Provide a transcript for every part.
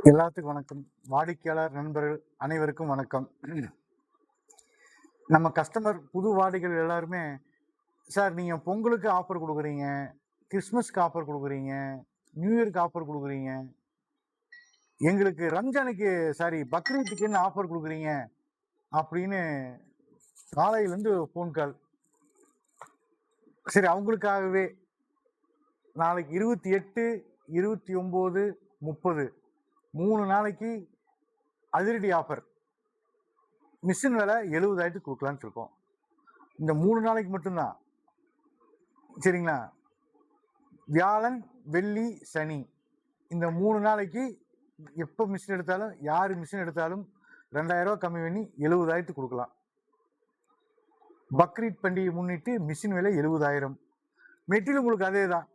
எல்லாத்துக்கும் வணக்கம். வாடிக்கையாளர் நண்பர்கள் அனைவருக்கும் வணக்கம். நம்ம கஸ்டமர் புது வாடிக்கையாளர் எல்லாருமே, சார் நீங்க பொங்கலுக்கு ஆஃபர் குடுக்குறீங்க, கிறிஸ்மஸ்க்கு ஆஃபர் குடுக்குறீங்க, நியூ இயர்க்கு ஆஃபர் குடுக்குறீங்க, எங்களுக்கு ரம்ஜானுக்கு சாரி பக்ரீத்துக்கு என்ன ஆஃபர் குடுக்குறீங்க? அப்படின்னு காலையிலேருந்து ஃபோன் கால். சரி அவங்களுக்காகவே நாளைக்கு 28, 29, 30 3 நாளைக்கு அதிரடி ஆஃபர். மிஷின் விலை 70,000க்கு குடுக்கலான்ட்டு இருக்கோம். இந்த 3 நாளைக்கு மட்டும்தான். சரிங்களா? வியாழன், வெள்ளி, சனி இந்த 3 நாளைக்கு எப்போ மிஷின் எடுத்தாலும், யார் மிஷின் எடுத்தாலும் 2000 ரூபா கம்மி பண்ணி 70,000க்கு கொடுக்கலாம். பக்ரீத் பண்டிகை முன்னிட்டு மிஷின் விலை 70,000. மெட்டீரியல் உங்களுக்கு அதே தான்.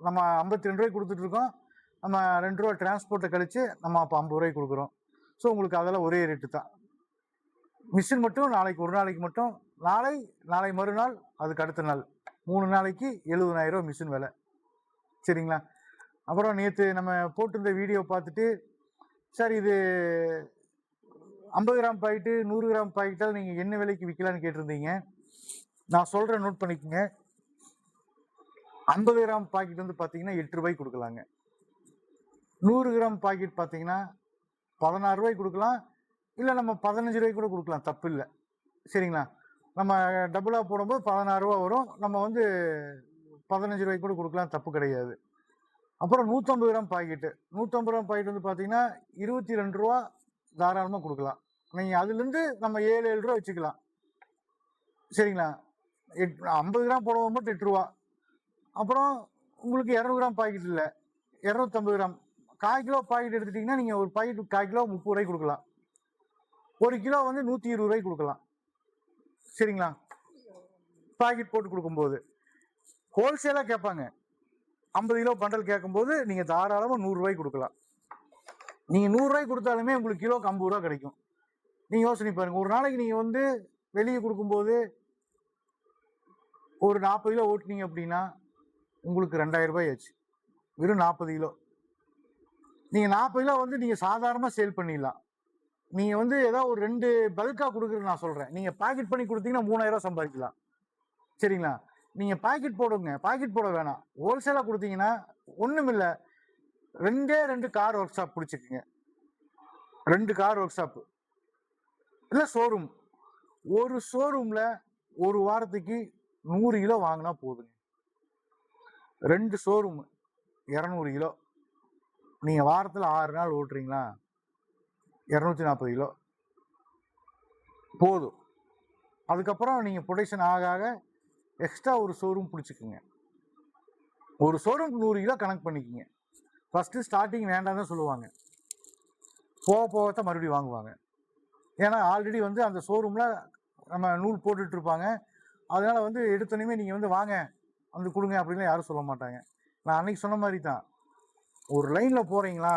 நம்ம 52 ரூபாய்க்கு கொடுத்துட்டு இருக்கோம். நம்ம 2 ரூபா டிரான்ஸ்போர்ட்டை கழிச்சு நம்ம அப்போ 50 ரூபாய்க்கு கொடுக்குறோம். ஸோ உங்களுக்கு அதெல்லாம் ஒரே ரேட்டு தான். மிஷின் மட்டும் நாளைக்கு ஒரு நாளைக்கு மட்டும், நாளை மறுநாள், அதுக்கு அடுத்த நாள் 3 நாளைக்கு 70,000 ரூபா மிஷின் விலை. சரிங்களா? அப்புறம் நேற்று நம்ம போட்டிருந்த வீடியோ பார்த்துட்டு, சார் இது 50 கிராம் பாக்கெட்டு 100 கிராம் பாக்கெட்டால் நீங்கள் என்ன விலைக்கு விற்கலான்னு கேட்டிருந்தீங்க. நான் சொல்கிறேன், நோட் பண்ணிக்கோங்க. 50 கிராம் பாக்கெட் வந்து பார்த்தீங்கன்னா 8 ரூபாய்க்கு கொடுக்கலாங்க. 100 கிராம் பாக்கெட் பார்த்தீங்கன்னா 16 ரூபாய்க்கு கொடுக்கலாம். இல்லை நம்ம 15 ரூபாய்க்கு கூட கொடுக்கலாம், தப்பு இல்லை. சரிங்களா? நம்ம டபுளாக போடும்போது 16 ரூபா வரும். நம்ம வந்து 15 ரூபாய்க்கு கூட கொடுக்கலாம், தப்பு கிடையாது. அப்புறம் 150 கிராம் பாக்கெட்டு 150 கிராம் பாக்கெட் வந்து பார்த்தீங்கன்னா 22 ரூபா தாராளமாக கொடுக்கலாம். நீங்கள் அதுலேருந்து நம்ம 7 ரூபா வச்சுக்கலாம். சரிங்களா? 50 கிராம் போடுவோம் மட்டும் 8 ரூபா. அப்புறம் உங்களுக்கு 200 கிராம் பாக்கெட் இல்லை, 250 கிராம் 1/4 கிலோ பாக்கெட் எடுத்துட்டிங்கன்னா நீங்கள் ஒரு பாக்கெட் 1/4 கிலோ 30 ரூபாய்க்கு கொடுக்கலாம். 1 கிலோ வந்து 120 ரூபாய்க்கு கொடுக்கலாம். சரிங்களா? பாக்கெட் போட்டு கொடுக்கும்போது ஹோல்சேலாக கேட்பாங்க. 50 கிலோ பண்டல் கேட்கும்போது நீங்கள் தாராளமாக 100 ரூபாய்க்கு கொடுக்கலாம். நீங்கள் 100 ரூபாய்க்கு கொடுத்தாலுமே உங்களுக்கு கிலோக்கு 50 ரூபா கிடைக்கும். நீங்கள் யோசனை பாருங்கள். ஒரு நாளைக்கு நீங்கள் வந்து வெளியே கொடுக்கும்போது ஒரு 40 கிலோ ஓட்டினீங்க அப்படின்னா உங்களுக்கு 2000 ரூபாய் ஆச்சு. வெறும் 40 கிலோ. நீங்கள் 40 கிலோ வந்து நீங்கள் சாதாரணமாக சேல் பண்ணிடலாம். நீங்கள் வந்து ஏதாவது ஒரு 2 பல்காக கொடுக்குறது நான் சொல்கிறேன். நீங்கள் பாக்கெட் பண்ணி கொடுத்தீங்கன்னா 3000 ரூபா சம்பாதிக்கலாம். சரிங்களா? நீங்கள் பாக்கெட் போடுங்க, பாக்கெட் போட வேணாம். ஹோல்சேலாக கொடுத்தீங்கன்னா ஒன்றும் இல்லை, 2 கார் ஒர்க் ஷாப் பிடிச்சிக்குங்க. 2 கார் ஒர்க் ஷாப்பு இல்லை ஷோரூம். ஒரு ஷோரூமில் ஒரு வாரத்துக்கு 100 கிலோ வாங்கினா போதுங்க. 2 ஷோரூம் 200 கிலோ. நீங்கள் வாரத்தில் 6 நாள் ஓட்டுறீங்களா, 240 கிலோ போதும். அதுக்கப்புறம் நீங்கள் ப்ரொடக்ஷன் ஆக ஆக எக்ஸ்ட்ரா ஒரு ஷோரூம் பிடிச்சிக்குங்க. ஒரு ஷோரூம் 100 கிலோ கணக்கு பண்ணிக்கோங்க. ஃபஸ்ட்டு ஸ்டார்டிங் வேண்டாம் தான் சொல்லுவாங்க, போக போகத்தான் மறுபடியும் வாங்குவாங்க. ஏன்னா ஆல்ரெடி வந்து அந்த ஷோரூமில் நம்ம நூல் போட்டுட்ருப்பாங்க. அதனால் வந்து எடுத்தோன்னே நீங்கள் வந்து வாங்க வந்து கொடுங்க அப்படின்னு யாரும் சொல்ல மாட்டாங்க. நான் அன்றைக்கி சொன்ன மாதிரி தான், ஒரு லைனில் போகிறீங்களா,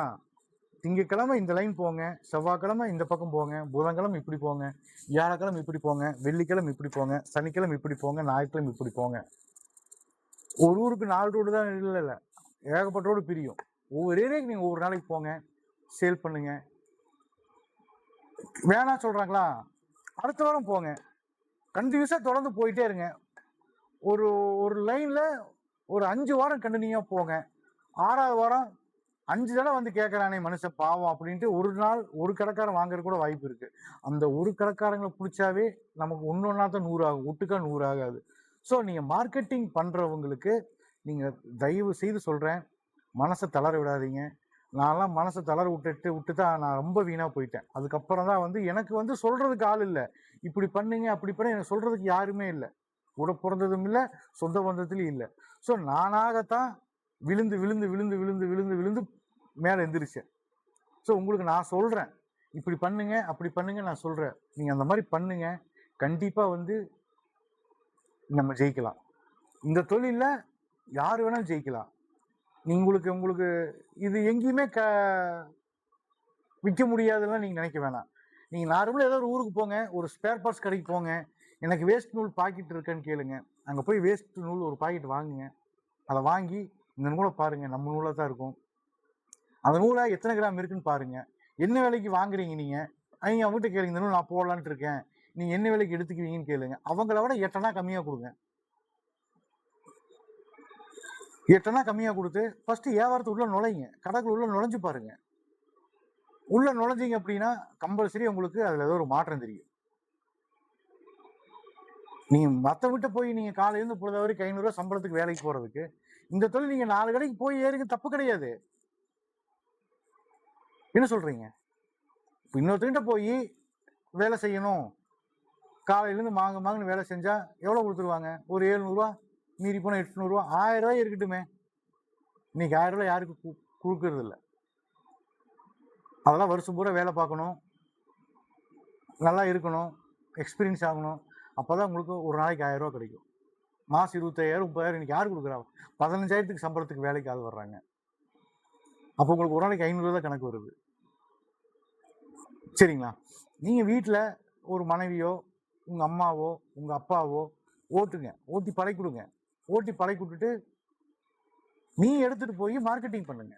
திங்கக்கிழமை இந்த லைன் போங்க, செவ்வாய்க்கிழமை இந்த பக்கம் போங்க, புதன்கிழமை இப்படி போங்க, வியாழக்கிழமை இப்படி போங்க, வெள்ளிக்கிழமை இப்படி போங்க, சனிக்கிழமை இப்படி போங்க, ஞாயிற்றுக்கிழமை இப்படி போங்க. ஒரு ஊருக்கு 4 ரோடு தான் இல்லை, ஏகப்பட்ட ரோடு பிரியும். ஒவ்வொரு ஏரியாவுக்கு நீங்கள் ஒவ்வொரு நாளைக்கு போங்க, சேல் பண்ணுங்க. வேணாம் சொல்கிறாங்களா, அடுத்த வாரம் போங்க. கண்டினியூஸாக தொடர்ந்து போயிட்டே இருங்க. ஒரு ஒரு லைனில் ஒரு 5 வாரம் கண்டினியூவாக போங்க. 6வது வாரம் 5 தடவை வந்து கேட்குறானே மனுஷன் பாவம் அப்படின்ட்டு ஒரு நாள் ஒரு கடைக்காரன் வாங்குறது கூட வாய்ப்பு இருக்குது. அந்த ஒரு கடைக்காரங்களை பிடிச்சாவே நமக்கு ஒன்றா தான் 100 ஆகும், ஒட்டுக்கா 100 ஆகாது. ஸோ நீங்கள் மார்க்கெட்டிங் பண்ணுறவங்களுக்கு நீங்கள் தயவு செய்து சொல்கிறேன், மனசை தளர விடாதீங்க. நான்லாம் மனசை தளர விட்டு தான் நான் ரொம்ப வீணாக போயிட்டேன். அதுக்கப்புறம் தான் வந்து எனக்கு வந்து சொல்கிறதுக்கு ஆள் இல்லை. இப்படி பண்ணுங்க அப்படி பண்ண எனக்கு சொல்கிறதுக்கு யாருமே இல்லை. கூட பிறந்ததும் இல்லை, சொந்த பந்தத்துலையும் இல்லை. ஸோ நானாகத்தான் விழுந்து விழுந்து விழுந்து விழுந்து விழுந்து விழுந்து மேலே எந்திரிச்சேன். ஸோ உங்களுக்கு நான் சொல்கிறேன், இப்படி பண்ணுங்க அப்படி பண்ணுங்க நான் சொல்கிறேன். நீங்கள் அந்த மாதிரி பண்ணுங்க, கண்டிப்பாக வந்து நம்ம ஜெயிக்கலாம். இந்த தொழிலில் யார் வேணாலும் ஜெயிக்கலாம். உங்களுக்கு இது எங்கேயுமே விற்க முடியாதுலாம் நீங்கள் நினைக்க வேணாம். நீங்கள் நார்மலாக ஏதோ ஒரு ஊருக்கு போங்க, ஒரு ஸ்பேர் பார்ட்ஸ் கடைக்கு போங்க, எனக்கு வேஸ்ட் நூல் பாக்கெட் இருக்கான்னு கேளுங்க. அங்கே போய் வேஸ்ட் நூல் ஒரு பாக்கெட் வாங்குங்க. அதை வாங்கி இந்த நூலை பாருங்கள், நம்ம நூலாக தான் இருக்கும். அந்த நூலை எத்தனை கிராம் இருக்குன்னு பாருங்க. என்ன விலைக்கு வாங்குறீங்க நீங்க? அவங்க அவங்ககிட்ட கேளுங்க, இந்த நூல் நான் போடலான்ட்டு இருக்கேன், நீங்க என்ன விலைக்கு எடுத்துக்குவீங்கன்னு கேளுங்க. அவங்கள விட 8 அணா கம்மியா கொடுங்க. 8 அணா கம்மியா கொடுத்து ஃபர்ஸ்ட் வியாபாரத்துக்கு உள்ள நுழைங்க, கடைக்குள்ள உள்ள நுழைஞ்சு பாருங்க. உள்ள நுழைஞ்சீங்க அப்படின்னா கம்பல்சரி உங்களுக்கு அதுல ஏதோ ஒரு மாற்றம் தெரியும். நீங்க மத்தவங்கிட்ட போய் நீங்க காலையில இருந்து பொழுது வரைக்கும் 500 ரூபாய் சம்பளத்துக்கு வேலைக்கு போறதுக்கு இந்த தொழில் நீங்க 4 கடைக்கு போய் ஏறுங்க, தப்பு கிடையாது. என்ன சொல்றீங்க? இன்னொருத்தங்கிட்ட போய் வேலை செய்யணும், காலையில இருந்து மாங்குன்னு வேலை செஞ்சா எவ்வளவு கொடுத்துருவாங்க? ஒரு 700 ரூபா, மீறி போனா 800 ரூபா, 1000 ரூபாய் இருக்கட்டுமே. இன்னைக்கு 1000 ரூபாய் யாருக்கு கொடுக்கறது இல்லை. அதெல்லாம் வருஷம் பூரா வேலை பார்க்கணும், நல்லா இருக்கணும், எக்ஸ்பீரியன்ஸ் ஆகணும். அப்பதான் உங்களுக்கு ஒரு நாளைக்கு 1000 ரூபாய் கிடைக்கும். மாசம் 25,000 30,000 இன்னைக்கு யார் கொடுக்குறாங்க? 15,000 சம்பளத்துக்கு வேலைக்கு ஆள் வர்றாங்க. அப்போ உங்களுக்கு ஒரு நாளைக்கு 500 தான் கணக்கு வருது. சரிங்களா? நீங்க வீட்டுல ஒரு மனைவியோ, உங்க அம்மாவோ, உங்க அப்பாவோ ஓட்டுங்க, ஓட்டி பழக்கி கொடுங்க. ஓட்டி பழக்கி விட்டுட்டு நீ எடுத்துட்டு போய் மார்க்கெட்டிங் பண்ணுங்க.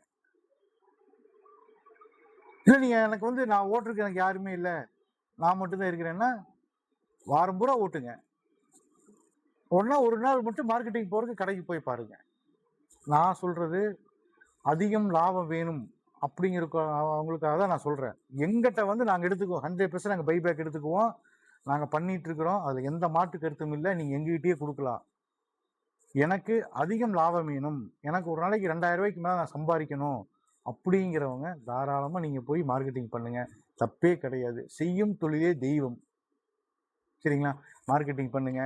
இல்ல நீங்க எனக்கு வந்து நான் ஓட்டுறதுக்கு எனக்கு யாருமே இல்லை, நான் மட்டும்தான் இருக்கிறேன்னா வாரம் பூரா ஓட்டுங்க. ஒரு நாள் மட்டும் மார்க்கெட்டிங் போறதுக்கு கடைக்கு போய் பாருங்க. நான் சொல்றது அதிகம் லாபம் வேணும் அப்படிங்கிற அவங்களுக்காக தான் நான் சொல்றேன். எங்கிட்ட வந்து நாங்க எடுத்துக்குவோம், 100% நாங்க பைபேக் எடுத்துக்குவோம், நாங்க பண்ணிட்டு இருக்கிறோம். அதுல எந்த மாற்று கருத்தும் இல்லை. நீங்க எங்ககிட்டயே கொடுக்கலாம். எனக்கு அதிகம் லாபம் வேணும், எனக்கு ஒரு நாளைக்கு 2000 ரூபாய்க்கு மேல நான் சம்பாதிக்கணும் அப்படிங்கிறவங்க தாராளமா நீங்க போய் மார்க்கெட்டிங் பண்ணுங்க, தப்பே கிடையாது. செய்யும் தொழிலே தெய்வம். சரிங்களா? மார்க்கெட்டிங் பண்ணுங்க.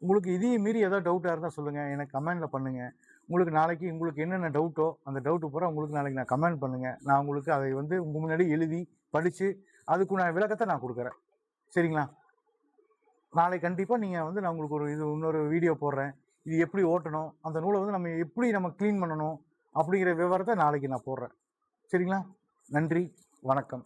உங்களுக்கு இதையும் மீறி ஏதாவது டவுட்டா இருந்தா சொல்லுங்க, எனக்கு கமெண்ட்ல பண்ணுங்க. உங்களுக்கு நாளைக்கு உங்களுக்கு என்னென்ன டவுட்டோ அந்த டவுட்டு பூரா உங்களுக்கு நாளைக்கு நான் கமெண்ட் பண்ணுங்க. நான் உங்களுக்கு அதை வந்து உங்க முன்னாடி எழுதி படிச்சு அதுக்குண்டான விளக்கத்தை நான் கொடுக்குறேன். சரிங்களா? நாளைக்கு கண்டிப்பா நீங்க வந்து நான் உங்களுக்கு ஒரு இன்னொரு வீடியோ போடுறேன். இது எப்படி ஓட்டணும், அந்த நூலை வந்து நம்ம க்ளீன் பண்ணணும் அப்படிங்கிற விவரத்தை நாளைக்கு நான் போடுறேன். சரிங்களா? நன்றி, வணக்கம்.